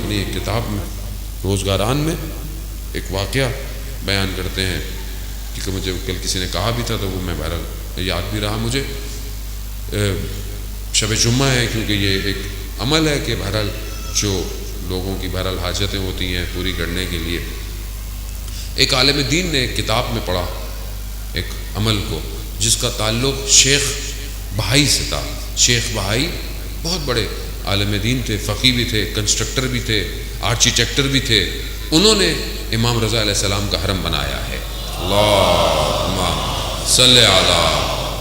اپنی ایک کتاب میں روزگاران میں ایک واقعہ بیان کرتے ہیں، کیونکہ مجھے کل کسی نے کہا بھی تھا تو وہ میں بہرحال یاد بھی رہا مجھے. شب جمعہ ہے، کیونکہ یہ ایک عمل ہے کہ بہرحال جو لوگوں کی بہرحال حاجتیں ہوتی ہیں پوری کرنے کے لیے، ایک عالم دین نے ایک کتاب میں پڑھا ایک عمل کو جس کا تعلق شیخ بہائی سے تھا. شیخ بہائی بہت بڑے عالم دین تھے، فقیہ بھی تھے، کنسٹرکٹر بھی تھے، آرکیٹیکٹر بھی تھے. انہوں نے امام رضا علیہ السلام کا حرم بنایا ہے. اللہم صلی علی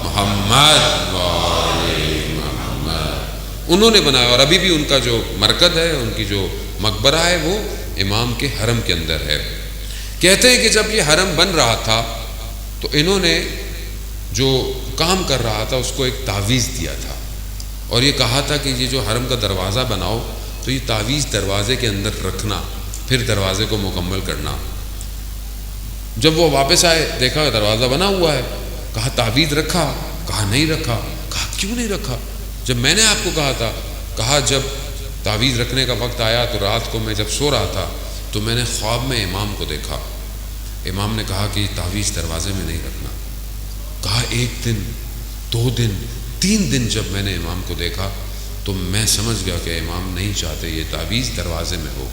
محمد انہوں نے بنایا، اور ابھی بھی ان کا جو مرکز ہے، ان کی جو مقبرہ ہے، وہ امام کے حرم کے اندر ہے. کہتے ہیں کہ جب یہ حرم بن رہا تھا تو انہوں نے جو کام کر رہا تھا اس کو ایک تعویذ دیا تھا، اور یہ کہا تھا کہ یہ جو حرم کا دروازہ بناؤ تو یہ تعویذ دروازے کے اندر رکھنا، پھر دروازے کو مکمل کرنا. جب وہ واپس آئے دیکھا دروازہ بنا ہوا ہے. کہا تعویذ رکھا؟ کہا نہیں رکھا. کہا کیوں نہیں رکھا؟ جب میں نے آپ کو کہا تھا. کہا جب تعویذ رکھنے کا وقت آیا تو رات کو میں جب سو رہا تھا تو میں نے خواب میں امام کو دیکھا. امام نے کہا کہ یہ تعویذ دروازے میں نہیں رکھنا. کہا 1 دن 2 دن 3 دن جب میں نے امام کو دیکھا تو میں سمجھ گیا کہ امام نہیں چاہتے یہ تعویذ دروازے میں ہو.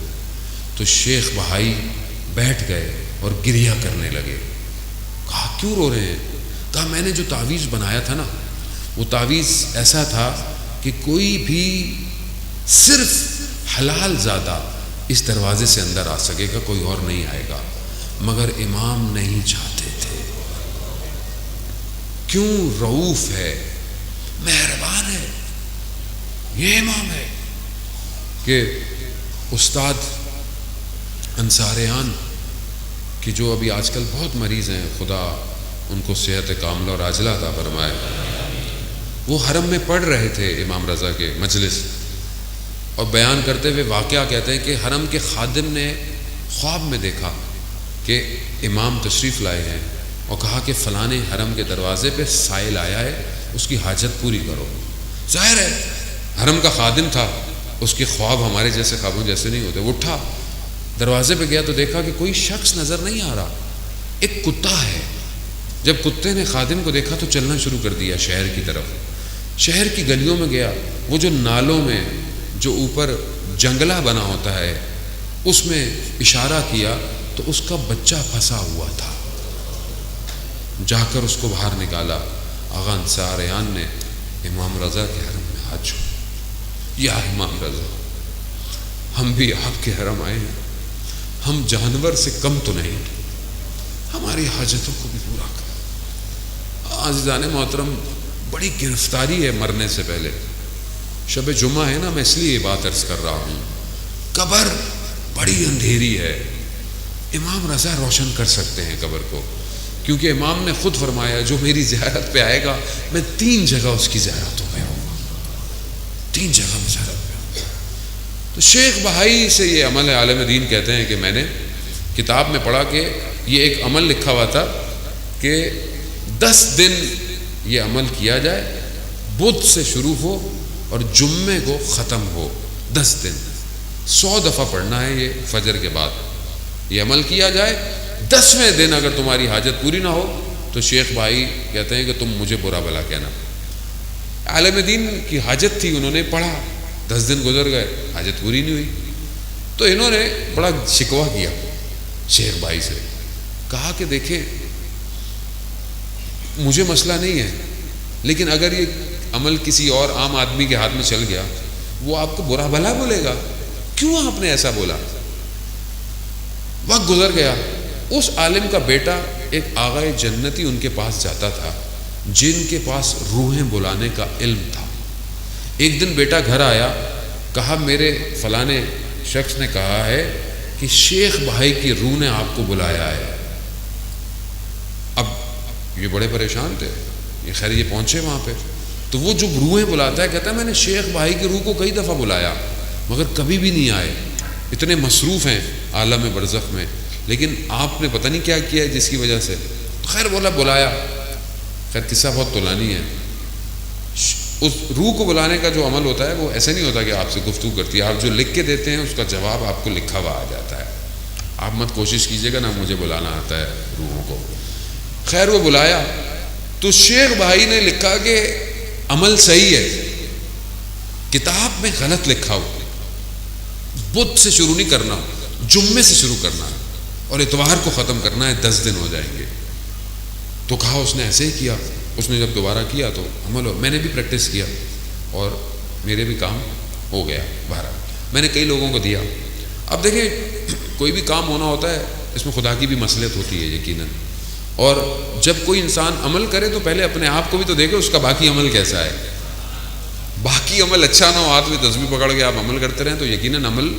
تو شیخ بہائی بیٹھ گئے اور گریہ کرنے لگے. کہا کیوں رو رہے ہیں؟ کہا میں نے جو تعویذ بنایا تھا نا، وہ تعویذ ایسا تھا کہ کوئی بھی صرف حلال زادہ اس دروازے سے اندر آ سکے گا، کوئی اور نہیں آئے گا. مگر امام نہیں چاہتے تھے. کیوں؟ رؤوف ہے، مہربان ہے. یہ امام ہے کہ استاد انصاریان کہ جو ابھی آج کل بہت مریض ہیں، خدا ان کو صحت کاملہ اور عاجلہ عطا فرمائے، وہ حرم میں پڑھ رہے تھے امام رضا کے مجلس، اور بیان کرتے ہوئے واقعہ کہتے ہیں کہ حرم کے خادم نے خواب میں دیکھا کہ امام تشریف لائے ہیں اور کہا کہ فلانے حرم کے دروازے پہ سائل آیا ہے، اس کی حاجت پوری کرو. ظاہر ہے حرم کا خادم تھا، اس کے خواب ہمارے جیسے خوابوں جیسے نہیں ہوتے. وہ اٹھا، دروازے پہ گیا تو دیکھا کہ کوئی شخص نظر نہیں آ رہا، ایک کتا ہے. جب کتے نے خادم کو دیکھا تو چلنا شروع کر دیا شہر کی طرف. شہر کی گلیوں میں گیا، وہ جو نالوں میں جو اوپر جنگلہ بنا ہوتا ہے اس میں اشارہ کیا تو اس کا بچہ پھنسا ہوا تھا. جا کر اس کو باہر نکالا. آغا انصاریان نے امام رضا کے حرم میں ہاتھ چھوڑا. یا امام رضا، ہم بھی آپ کے حرم آئے ہیں، ہم جانور سے کم تو نہیں، ہماری حاجتوں کو بھی پورا کر. عزیزان محترم، بڑی گرفتاری ہے مرنے سے پہلے. شب جمعہ ہے نا، میں اس لیے یہ بات عرض کر رہا ہوں. قبر بڑی اندھیری ہے. امام رضا روشن کر سکتے ہیں قبر کو، کیونکہ امام نے خود فرمایا جو میری زیارت پہ آئے گا میں 3 جگہ اس کی زیارتوں پہ ہوں گا، 3 جگہ میں زیارت پہ ہوں گا. تو شیخ بہائی سے یہ عمل ہے. عالم دین کہتے ہیں کہ میں نے کتاب میں پڑھا کہ یہ ایک عمل لکھا ہوا تھا کہ 10 دن یہ عمل کیا جائے، بدھ سے شروع ہو اور جمعے کو ختم ہو. 10 دن 100 دفعہ پڑھنا ہے یہ فجر کے بعد. یہ عمل کیا جائے، 10ویں دن اگر تمہاری حاجت پوری نہ ہو تو شیخ بھائی کہتے ہیں کہ تم مجھے برا بھلا کہنا. عالم دین کی حاجت تھی، انہوں نے پڑھا، 10 دن گزر گئے، حاجت پوری نہیں ہوئی. تو انہوں نے بڑا شکوہ کیا شیخ بھائی سے. کہا کہ دیکھیں مجھے مسئلہ نہیں ہے، لیکن اگر یہ عمل کسی اور عام آدمی کے ہاتھ میں چل گیا وہ آپ کو برا بھلا بولے گا. کیوں آپ نے ایسا بولا؟ وقت گزر گیا. اس عالم کا بیٹا ایک آغائے جنتی ان کے پاس جاتا تھا جن کے پاس روحیں بلانے کا علم تھا. ایک دن بیٹا گھر آیا، کہا میرے فلانے شخص نے کہا ہے کہ شیخ بھائی کی روح نے آپ کو بلایا ہے. اب یہ بڑے پریشان تھے. یہ خیر یہ پہنچے وہاں پہ تو وہ جو روحیں بلاتا ہے کہتا ہے میں نے شیخ بھائی کی روح کو کئی دفعہ بلایا مگر کبھی بھی نہیں آئے، اتنے مصروف ہیں عالم برزخ میں، لیکن آپ نے پتہ نہیں کیا کیا ہے جس کی وجہ سے. خیر بولا بلایا. خیر قصہ بہت طولانی ہے. اس روح کو بلانے کا جو عمل ہوتا ہے وہ ایسے نہیں ہوتا کہ آپ سے گفتگو کرتی ہے، آپ جو لکھ کے دیتے ہیں اس کا جواب آپ کو لکھا ہوا آ جاتا ہے. آپ مت کوشش کیجیے گا نا مجھے بلانا آتا ہے روحوں کو. خیر وہ بلایا تو شیخ بھائی نے لکھا کہ عمل صحیح ہے، کتاب میں غلط لکھا ہو، بدھ سے شروع نہیں کرنا، جمعے سے شروع کرنا ہے اور اتوار کو ختم کرنا ہے، 10 دن ہو جائیں گے. تو کہا اس نے ایسے ہی کیا. اس نے جب دوبارہ کیا تو عمل میں نے بھی پریکٹس کیا اور میرے بھی کام ہو گیا. بہرحال میں نے کئی لوگوں کو دیا. اب دیکھیں کوئی بھی کام ہونا ہوتا ہے اس میں خدا کی بھی مصلحت ہوتی ہے یقیناً. اور جب کوئی انسان عمل کرے تو پہلے اپنے آپ کو بھی تو دیکھے اس کا باقی عمل کیسا ہے. باقی عمل اچھا نہ ہو، ہاتھ میں تسبیح پکڑ کے آپ عمل کرتے رہیں تو یقیناً عمل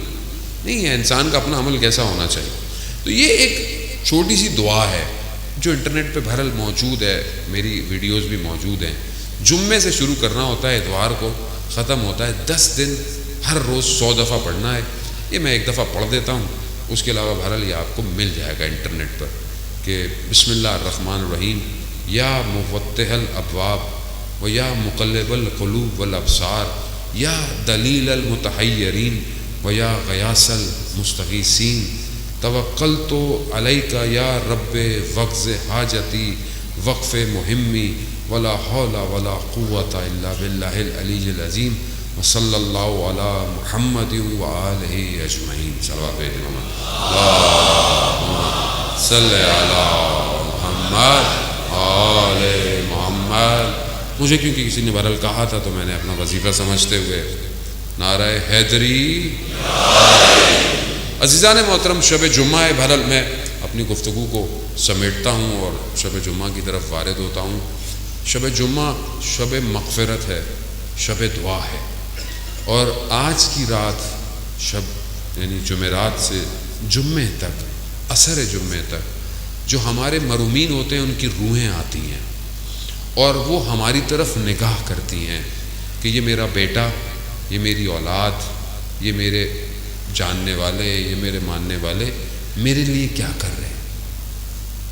نہیں ہے. انسان کا اپنا عمل کیسا ہونا چاہیے. تو یہ ایک چھوٹی سی دعا ہے جو انٹرنیٹ پہ بہرحال موجود ہے، میری ویڈیوز بھی موجود ہیں. جمعے سے شروع کرنا ہوتا ہے، اتوار کو ختم ہوتا ہے. 10 دن ہر روز 100 دفعہ پڑھنا ہے. یہ میں ایک دفعہ پڑھ دیتا ہوں، اس کے علاوہ بہرحال یہ آپ کو مل جائے گا انٹرنیٹ پر کہ بسم اللہ الرحمن الرحیم یا مفتح الابواب و یا مقلب القلوب والابصار یا دلیل المتحیرین و یا غیاث المستغیثین توکلت علیک یا رب وقض حاجتی وقف مہمی ولا حول ولا قوت الا باللہ العلی العظیم وصلی اللہ علی محمد وآلہ اجمعین. صلوات محمد اللہم صلی علی محمد آل محمد. مجھے کیونکہ کسی نے بہرحال کہا تھا تو میں نے اپنا وظیفہ سمجھتے ہوئے نعرہ حیدری. عزیزان محترم، شب جمعہ ہے. بہرحال میں اپنی گفتگو کو سمیٹتا ہوں اور شب جمعہ کی طرف وارد ہوتا ہوں. شب جمعہ شب مغفرت ہے، شب دعا ہے. اور آج کی رات شب یعنی جمعرات سے جمعے تک، عصر جمعے تک جو ہمارے مرومین ہوتے ہیں ان کی روحیں آتی ہیں اور وہ ہماری طرف نگاہ کرتی ہیں کہ یہ میرا بیٹا، یہ میری اولاد، یہ میرے جاننے والے، یہ میرے ماننے والے میرے لیے کیا کر رہے ہیں.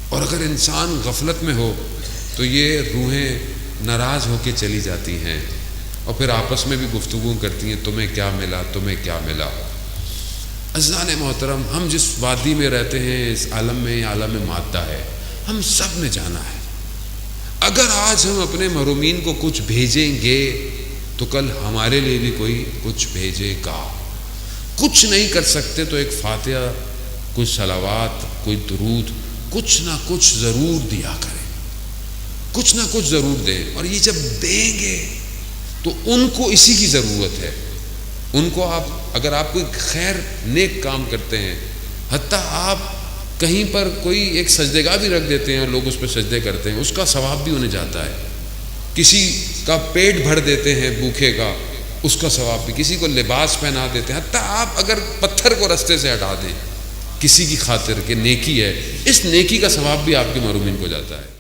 اور اگر انسان غفلت میں ہو تو یہ روحیں ناراض ہو کے چلی جاتی ہیں اور پھر آپس میں بھی گفتگو کرتی ہیں تمہیں کیا ملا، تمہیں کیا ملا. عزیزان محترم، ہم جس وادی میں رہتے ہیں اس عالم میں عالم مادہ ہے، ہم سب نے جانا ہے. اگر آج ہم اپنے محرومین کو کچھ بھیجیں گے تو کل ہمارے لیے بھی کوئی کچھ بھیجے گا. کچھ نہیں کر سکتے تو ایک فاتحہ، کوئی صلوات، کوئی درود، کچھ نہ کچھ ضرور دیا کریں، کچھ نہ کچھ ضرور دیں. اور یہ جب دیں گے تو ان کو اسی کی ضرورت ہے. ان کو اگر آپ کوئی خیر نیک کام کرتے ہیں، حتیٰ آپ کہیں پر کوئی ایک سجدے گاہ بھی رکھ دیتے ہیں، لوگ اس پہ سجدے کرتے ہیں، اس کا ثواب بھی انہیں جاتا ہے. کسی کا پیٹ بھر دیتے ہیں بھوکے کا، اس کا ثواب بھی. کسی کو لباس پہنا دیتے ہیں، حتیٰ آپ اگر پتھر کو رستے سے ہٹا دیں کسی کی خاطر کہ نیکی ہے، اس نیکی کا ثواب بھی آپ کے محرومین کو جاتا ہے.